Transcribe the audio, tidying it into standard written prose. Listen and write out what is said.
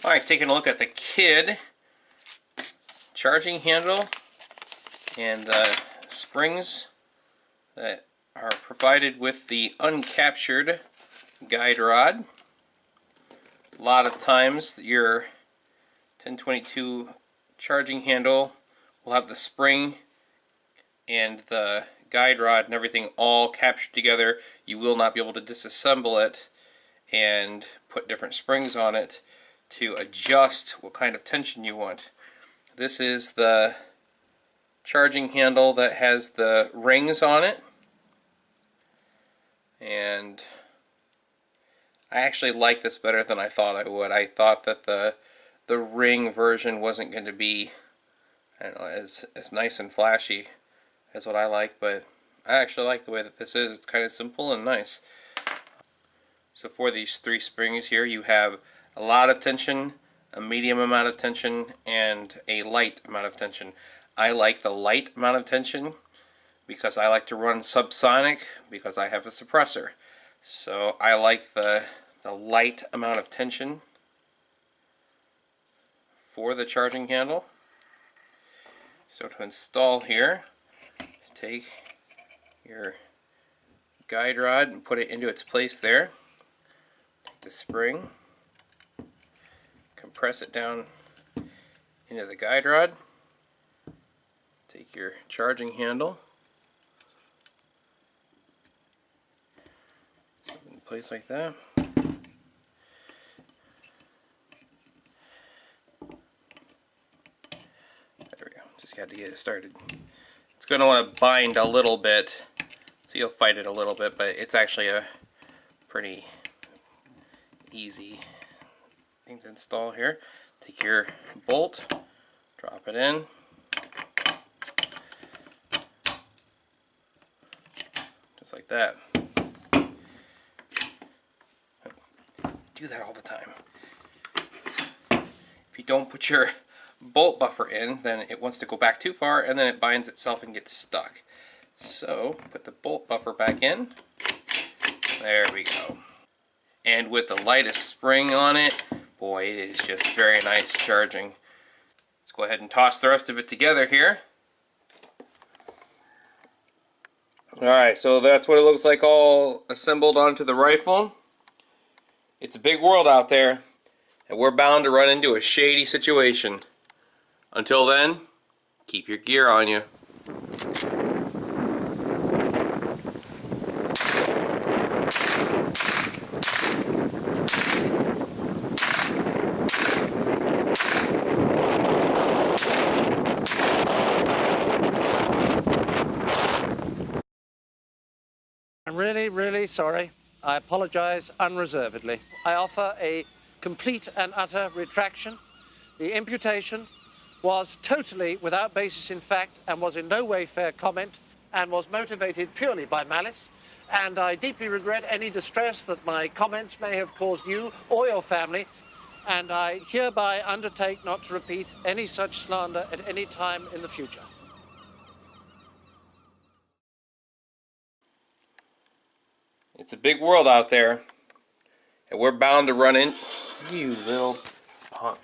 Alright, taking a look at the Kid charging handle and the springs that are provided with the uncaptured guide rod. A lot of times your 1022 charging handle will have the spring and the guide rod and everything all captured together. You will not be able to disassemble it and put different springs on it to adjust what kind of tension you want. This is the charging handle that has the rings on it, and I actually like this better than I thought I would. I thought that the ring version wasn't going to be, I don't know, as nice and flashy as what I like, but I actually like the way that this is. It's kind of simple and nice. So for these 3 springs here, you have a lot of tension, a medium amount of tension, and a light amount of tension. I like the light amount of tension because I like to run subsonic because I have a suppressor. So I like the light amount of tension for the charging handle. So to install here, just take your guide rod and put it into its place there. Take the spring, compress it down into the guide rod. Take your charging handle, set it in place like that. There we go. Just got to get it started. It's going to want to bind a little bit, so you'll fight it a little bit, but it's actually a pretty easy thing to install here. Take your bolt, drop it in, just like that. Do that all the time. If you don't put your bolt buffer in, then it wants to go back too far and then it binds itself and gets stuck. So put the bolt buffer back in. There we go. And with the lightest spring on it, boy, it is just very nice charging. Let's go ahead and toss the rest of it together here. Alright, so that's what it looks like all assembled onto the rifle. It's a big world out there, and we're bound to run into a shady situation. Until then, keep your gear on you. I'm really, really sorry. I apologize unreservedly. I offer a complete and utter retraction. The imputation was totally without basis in fact and was in no way fair comment and was motivated purely by malice. And I deeply regret any distress that my comments may have caused you or your family. And I hereby undertake not to repeat any such slander at any time in the future. It's a big world out there, and we're bound to run in. You little punk.